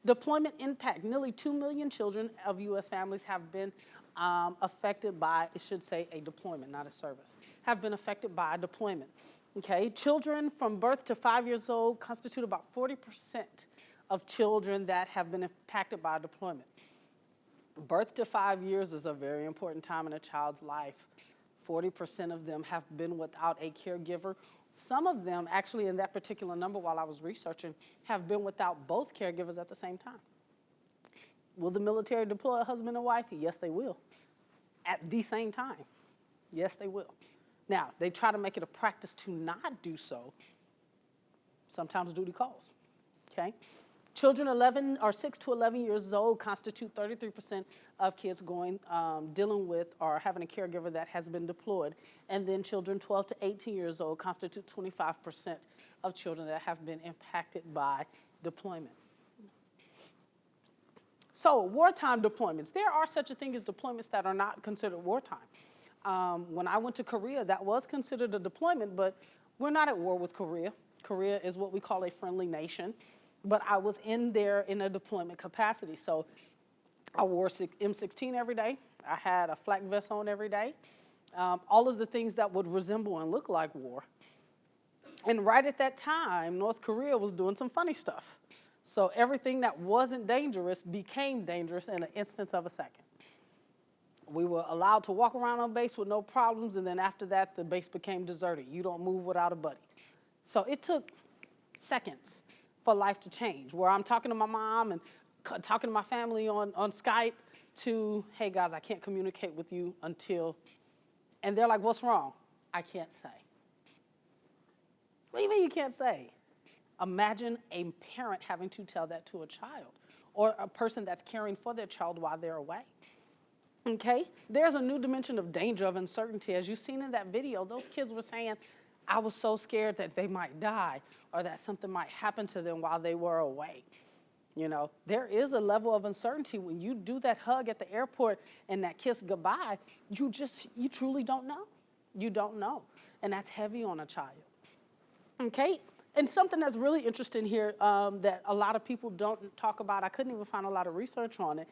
Deployment impact. Nearly 2 million children of U.S. families have been affected by, it should say a deployment, not a service, have been affected by a deployment. Okay, children from birth to 5 years old constitute about 40% of children that have been impacted by a deployment. Birth to 5 years is a very important time in a child's life. 40% of them have been without a caregiver. Some of them, actually in that particular number while I was researching, have been without both caregivers at the same time. Will the military deploy a husband and wife? Yes, they will. At the same time. Yes, they will. Now, they try to make it a practice to not do so. Sometimes duty calls, okay? Children 6 to 11 years old constitute 33% of kids dealing with or having a caregiver that has been deployed. And then children 12 to 18 years old constitute 25% of children that have been impacted by deployment. So wartime deployments. There are such a thing as deployments that are not considered wartime. When I went to Korea, that was considered a deployment, but we're not at war with Korea. Korea is what we call a friendly nation. But I was in there in a deployment capacity. So I wore M16 every day. I had a flak vest on every day. All of the things that would resemble and look like war. And right at that time, North Korea was doing some funny stuff. So everything that wasn't dangerous became dangerous in an instance of a second. We were allowed to walk around on base with no problems, and then after that, the base became deserted. You don't move without a buddy. So it took seconds for life to change, where I'm talking to my mom and talking to my family on Skype to, hey guys, I can't communicate with you until, and they're like, what's wrong? I can't say. What do you mean you can't say? Imagine a parent having to tell that to a child or a person that's caring for their child while they're away. Okay? There's a new dimension of danger, of uncertainty. As you've seen in that video, those kids were saying, I was so scared that they might die or that something might happen to them while they were away. You know, there is a level of uncertainty when you do that hug at the airport and that kiss goodbye, you truly don't know. You don't know. And that's heavy on a child. Okay? And something that's really interesting here that a lot of people don't talk about, I couldn't even find a lot of research on it,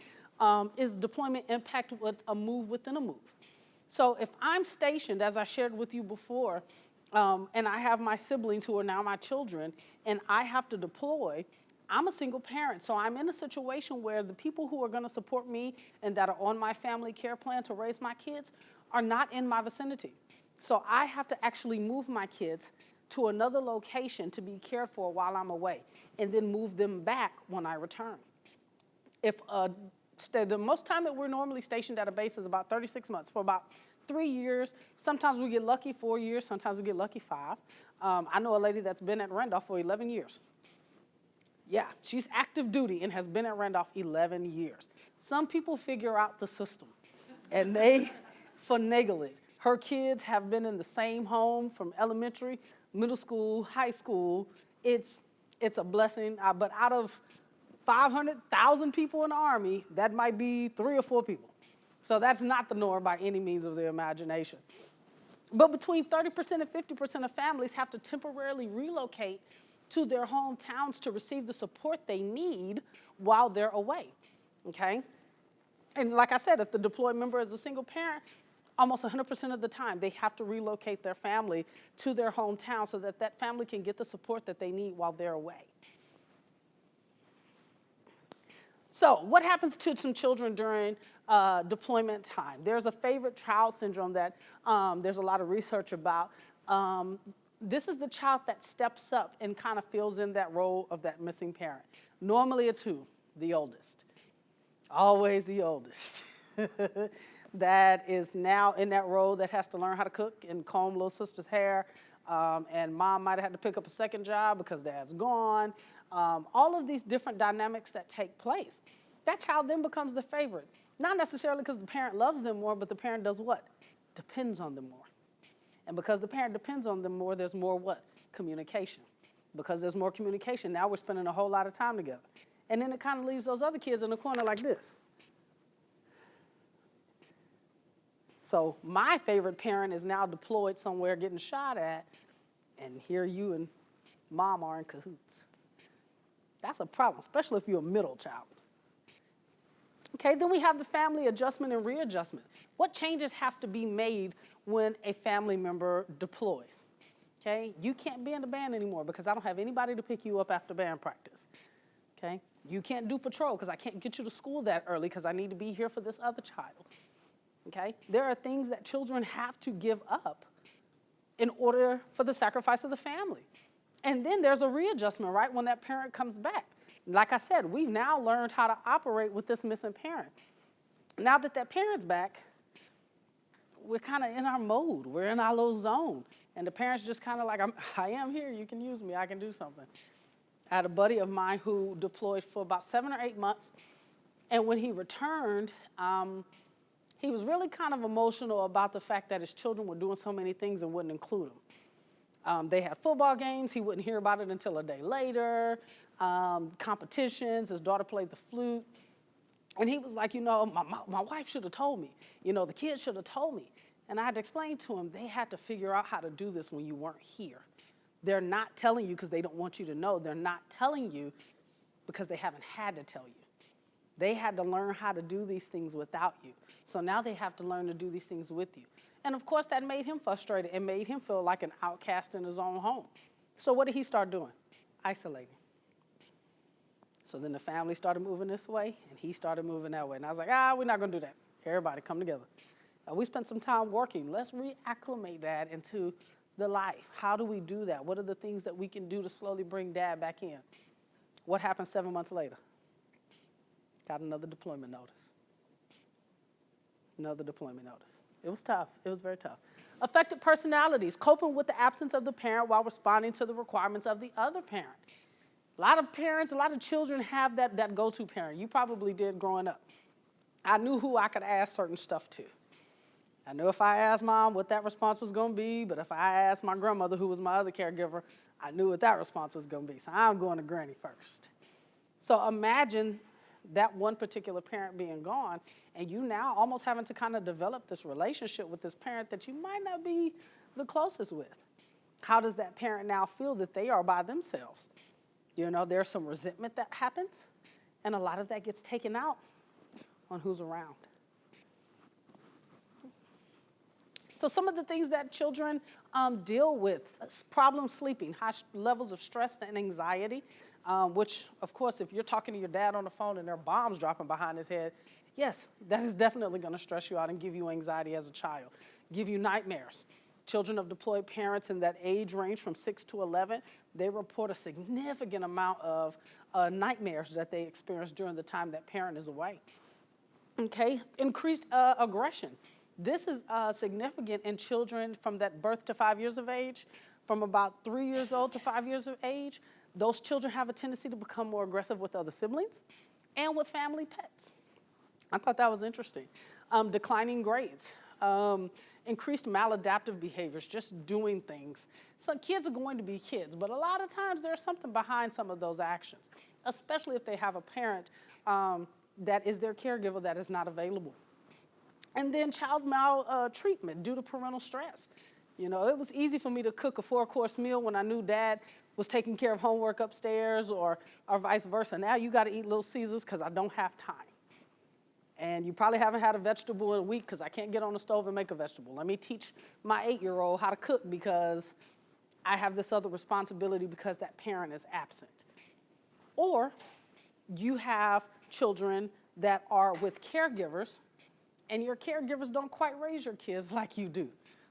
is deployment impact with a move within a move. So if I'm stationed, as I shared with you before, and I have my siblings who are now my children, and I have to deploy, I'm a single parent. So I'm in a situation where the people who are going to support me and that are on my family care plan to raise my kids are not in my vicinity. So I have to actually move my kids to another location to be cared for while I'm away, and then move them back when I return. The most time that we're normally stationed at a base is about 36 months, for about 3 years. Sometimes we get lucky 4 years, sometimes we get lucky 5. I know a lady that's been at Randolph for 11 years. Yeah, she's active duty and has been at Randolph 11 years. Some people figure out the system, and they finagle it. Her kids have been in the same home from elementary, middle school, high school. It's a blessing, but out of 500,000 people in the Army, that might be 3 or 4 people. So that's not the norm by any means of their imagination. But between 30% and 50% of families have to temporarily relocate to their hometowns to receive the support they need while they're away, okay? And like I said, if the deployed member is a single parent, almost 100% of the time, they have to relocate their family to their hometown so that that family can get the support that they need while they're away. So what happens to some children during deployment time? There's a favorite child syndrome that there's a lot of research about. This is the child that steps up and kind of fills in that role of that missing parent. Normally it's who? The oldest. Always the oldest. That is now in that role that has to learn how to cook and comb little sister's hair. And mom might have had to pick up a second job because dad's gone. All of these different dynamics that take place. That child then becomes the favorite. Not necessarily because the parent loves them more, but the parent does what? Depends on them more. And because the parent depends on them more, there's more what? Communication. Because there's more communication, now we're spending a whole lot of time together. And then it kind of leaves those other kids in the corner like this. So my favorite parent is now deployed somewhere getting shot at, and here you and mom are in cahoots. That's a problem, especially if you're a middle child. Okay, then we have the family adjustment and readjustment. What changes have to be made when a family member deploys? Okay, you can't be in the band anymore because I don't have anybody to pick you up after band practice. Okay, you can't do patrol because I can't get you to school that early because I need to be here for this other child. Okay, there are things that children have to give up in order for the sacrifice of the family. And then there's a readjustment, right, when that parent comes back. Like I said, we've now learned how to operate with this missing parent. Now that that parent's back, we're kind of in our mode. We're in our little zone. And the parent's just kind of like, I am here. You can use me. I can do something. I had a buddy of mine who deployed for about 7 or 8 months. And when he returned, he was really kind of emotional about the fact that his children were doing so many things and wouldn't include him. They had football games. He wouldn't hear about it until a day later. Competitions. His daughter played the flute. And he was like, my wife should have told me. The kids should have told me. And I had to explain to him, they had to figure out how to do this when you weren't here. They're not telling you because they don't want you to know. They're not telling you because they haven't had to tell you. They had to learn how to do these things without you. So now they have to learn to do these things with you. And of course, that made him frustrated. It made him feel like an outcast in his own home. So what did he start doing? Isolating. So then the family started moving this way, and he started moving that way. And I was like, we're not going to do that. Everybody come together. We spent some time working. Let's reacclimate Dad into the life. How do we do that? What are the things that we can do to slowly bring Dad back in? What happened 7 months later? Got another deployment notice. Another deployment notice. It was tough. It was very tough. Affected personalities, coping with the absence of the parent while responding to the requirements of the other parent. A lot of parents, a lot of children have that go-to parent. You probably did growing up. I knew who I could ask certain stuff to. I knew if I asked Mom what that response was going to be, but if I asked my grandmother, who was my other caregiver, I knew what that response was going to be. So I'm going to Granny first. So imagine that one particular parent being gone, and you now almost having to kind of develop this relationship with this parent that you might not be the closest with. How does that parent now feel that they are by themselves? There's some resentment that happens, and a lot of that gets taken out on who's around. So some of the things that children deal with, problem sleeping, high levels of stress and anxiety, which, of course, if you're talking to your dad on the phone and there are bombs dropping behind his head, yes, that is definitely going to stress you out and give you anxiety as a child, give you nightmares. Children of deployed parents in that age range from 6 to 11, they report a significant amount of nightmares that they experience during the time that parent is away. Okay, increased aggression. This is significant in children from that birth to 5 years of age, from about 3 years old to 5 years of age. Those children have a tendency to become more aggressive with other siblings and with family pets. I thought that was interesting. Declining grades, increased maladaptive behaviors, just doing things. So kids are going to be kids, but a lot of times there's something behind some of those actions, especially if they have a parent that is their caregiver that is not available. And then child maltreatment due to parental stress. It was easy for me to cook a 4-course meal when I knew Dad was taking care of homework upstairs or vice versa. Now you got to eat Little Caesars because I don't have time. And you probably haven't had a vegetable in a week because I can't get on the stove and make a vegetable. Let me teach my 8-year-old how to cook because I have this other responsibility because that parent is absent. Or you have children that are with caregivers, and your caregivers don't quite raise your kids like you do.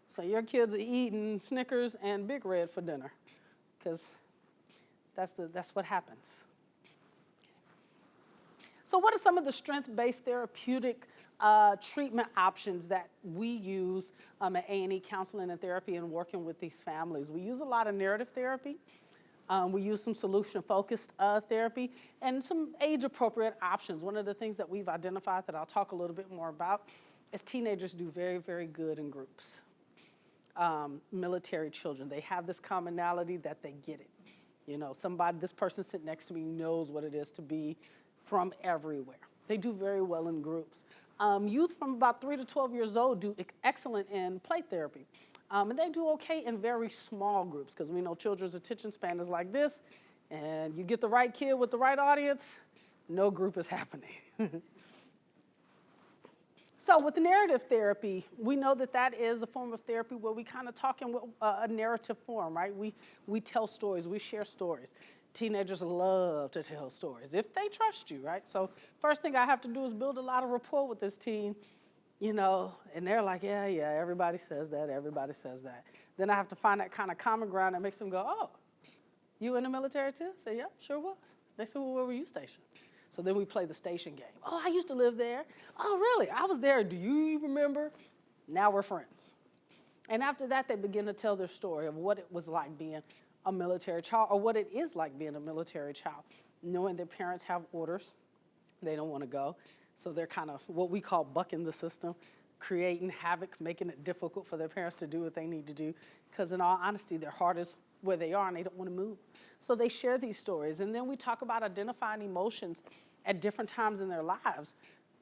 So your kids are eating Snickers and Big Red for dinner because that's what happens. So what are some of the strength-based therapeutic treatment options that we use at A&E Counseling and Therapy in working with these families? We use a lot of narrative therapy. We use some solution-focused therapy and some age-appropriate options. One of the things that we've identified that I'll talk a little bit more about is teenagers do very, very good in groups. Military children, they have this commonality that they get it. This person sitting next to me knows what it is to be from everywhere. They do very well in groups. Youth from about 3 to 12 years old do excellent in play therapy. And they do okay in very small groups because we know children's attention span is like this, And you get the right kid with the right audience, no group is happening. So with narrative therapy, we know that that is a form of therapy where we kind of talk in a narrative form, right? We tell stories, we share stories. Teenagers love to tell stories if they trust you, right? So first thing I have to do is build a lot of rapport with this teen, and they're like, yeah, everybody says that. Then I have to find that kind of common ground that makes them go, oh, you in the military too? I say, yeah, sure was. They said, well, where were you stationed? So then we play the station game. Oh, I used to live there. Oh, really? I was there. Do you remember? Now we're friends. And after that, they begin to tell their story of what it was like being a military child, or what it is like being a military child, knowing their parents have orders. They don't want to go. So they're kind of what we call bucking the system, creating havoc, making it difficult for their parents to do what they need to do. Because in all honesty, their heart is where they are and they don't want to move. So they share these stories. And then we talk about identifying emotions at different times in their lives.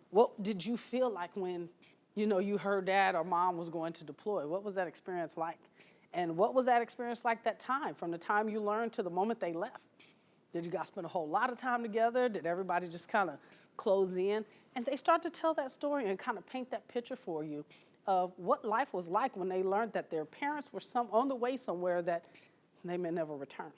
What did you feel like when, you heard dad or mom was going to deploy? What was that experience like? And what was that experience like that time, from the time you learned to the moment they left? Did you guys spend a whole lot of time together? Did everybody just kind of close in? And they start to tell that story and kind of paint that picture for you of what life was like when they learned that their parents were on the way somewhere that they may never return,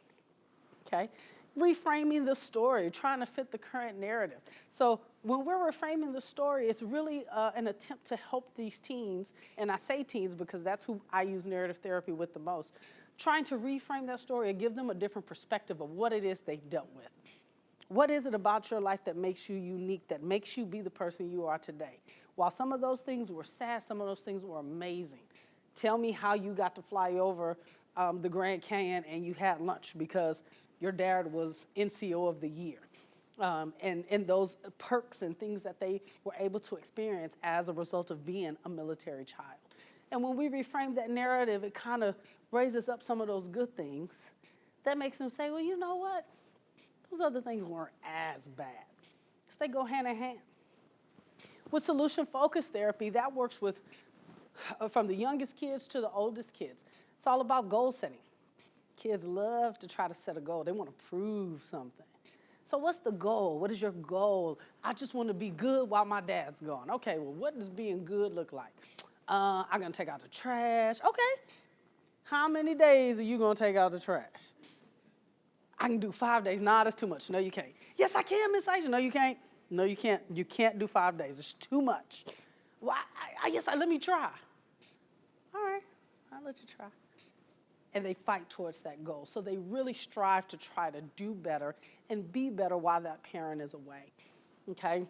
okay? Reframing the story, trying to fit the current narrative. So when we're reframing the story, it's really an attempt to help these teens, and I say teens because that's who I use narrative therapy with the most, trying to reframe that story and give them a different perspective of what it is they've dealt with. What is it about your life that makes you unique, that makes you be the person you are today? While some of those things were sad, some of those things were amazing. Tell me how you got to fly over the Grand Canyon and you had lunch because your dad was NCO of the year. And those perks and things that they were able to experience as a result of being a military child. And when we reframe that narrative, it kind of raises up some of those good things that makes them say, well, you know what? Those other things weren't as bad. Because they go hand in hand. With solution-focused therapy, that works with from the youngest kids to the oldest kids. It's all about goal setting. Kids love to try to set a goal. They want to prove something. So what's the goal? What is your goal? I just want to be good while my dad's gone. Okay, well, what does being good look like? I'm going to take out the trash. Okay. How many days are you going to take out the trash? I can do 5 days. Nah, that's too much. No, you can't. Yes, I can, Miss Aisha. No, you can't. No, you can't. You can't do 5 days. It's too much. Well, let me try. All right, I'll let you try. And they fight towards that goal. So they really strive to try to do better and be better while that parent is away, okay?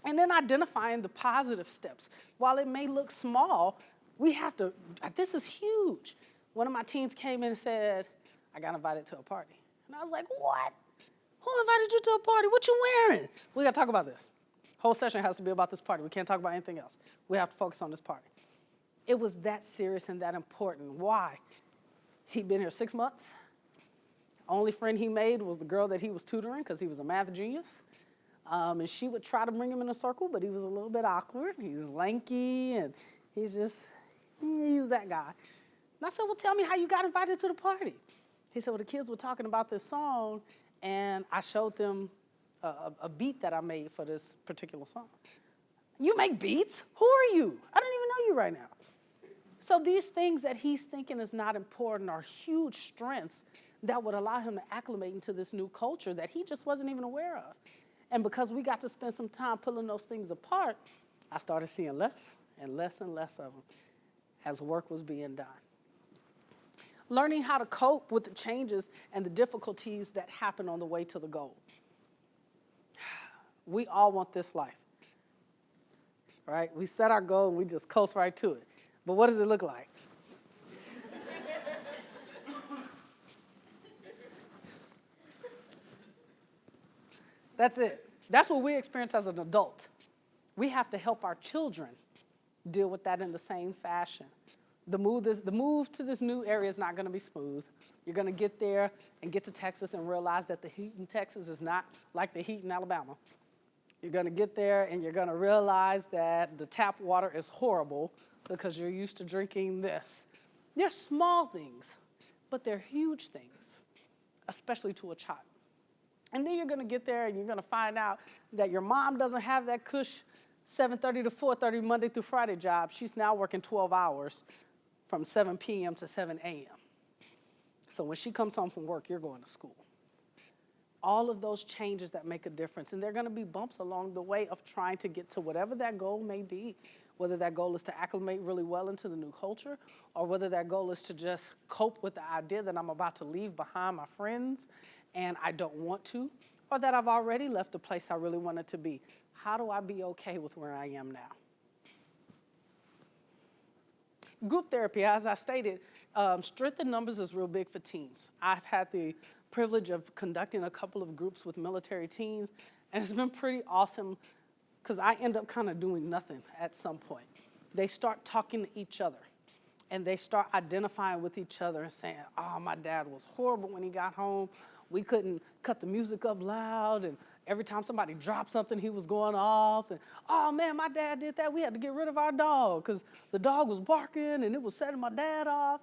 And then identifying the positive steps. While it may look small, we have to, this is huge. One of my teens came in and said, I got invited to a party. And I was like, what? Who invited you to a party? What you wearing? We got to talk about this. Whole session has to be about this party. We can't talk about anything else. We have to focus on this party. It was that serious and that important. Why? He'd been here 6 months. Only friend he made was the girl that he was tutoring because he was a math genius. And she would try to bring him in a circle, but he was a little bit awkward. He was lanky, and he was that guy. And I said, well, tell me how you got invited to the party. He said, well, the kids were talking about this song, and I showed them a beat that I made for this particular song. You make beats? Who are you? I don't even know you right now. So these things that he's thinking is not important are huge strengths that would allow him to acclimate into this new culture that he just wasn't even aware of. And because we got to spend some time pulling those things apart, I started seeing less and less and less of them as work was being done. Learning how to cope with the changes and the difficulties that happen on the way to the goal. We all want this life, right? We set our goal and we just coast right to it. But what does it look like? That's it. That's what we experience as an adult. We have to help our children deal with that in the same fashion. The move to this new area is not going to be smooth. You're going to get there and get to Texas and realize that the heat in Texas is not like the heat in Alabama. You're going to get there and you're going to realize that the tap water is horrible because you're used to drinking this. They're small things, but they're huge things, especially to a child. And then you're going to get there and you're going to find out that your mom doesn't have that cush 7:30 to 4:30 Monday through Friday job. She's now working 12 hours from 7 p.m. to 7 a.m. So when she comes home from work, you're going to school. All of those changes that make a difference. And there are going to be bumps along the way of trying to get to whatever that goal may be, whether that goal is to acclimate really well into the new culture, or whether that goal is to just cope with the idea that I'm about to leave behind my friends and I don't want to, or that I've already left the place I really wanted to be. How do I be okay with where I am now? Group therapy, as I stated, strength in numbers is real big for teens. I've had the privilege of conducting a couple of groups with military teens, and it's been pretty awesome because I end up kind of doing nothing at some point. They start talking to each other, and they start identifying with each other and saying, oh, my dad was horrible when he got home. We couldn't cut the music up loud, and every time somebody dropped something, he was going off. And, oh, man, my dad did that. We had to get rid of our dog because the dog was barking, and it was setting my dad off.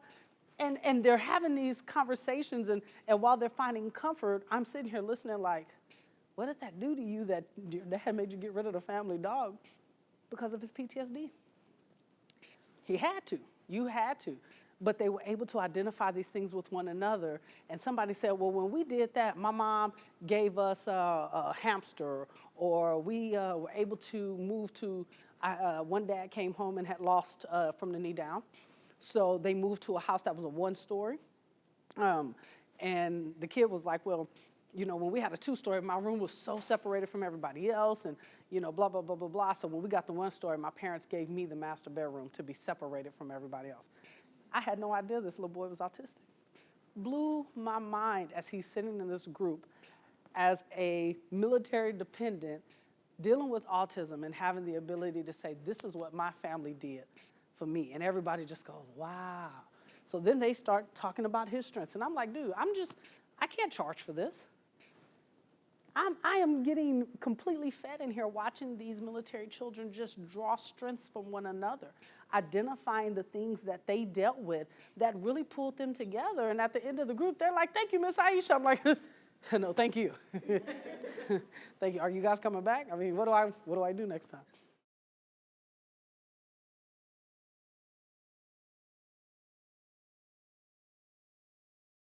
And they're having these conversations, and while they're finding comfort, I'm sitting here listening like, what did that do to you that your dad made you get rid of the family dog? Because of his PTSD. He had to. You had to. But they were able to identify these things with one another. And somebody said, well, when we did that, my mom gave us a hamster, or we were able to move to, one dad came home and had lost from the knee down. So they moved to a house that was a one-story. And the kid was like, well, you know, when we had a two-story, my room was so separated from everybody else and, you know, blah, blah, blah, blah, blah. So when we got the one-story, my parents gave me the master bedroom to be separated from everybody else. I had no idea this little boy was autistic. Blew my mind as he's sitting in this group as a military dependent, dealing with autism and having the ability to say, this is what my family did for me. And everybody just goes, wow. So then they start talking about his strengths. And I'm like, dude, I can't charge for this. I am getting completely fed in here watching these military children just draw strengths from one another, identifying the things that they dealt with that really pulled them together. And at the end of the group, they're like, thank you, Miss Aisha. I'm like, no, thank you. Thank you. Are you guys coming back? I mean, what do I do next time?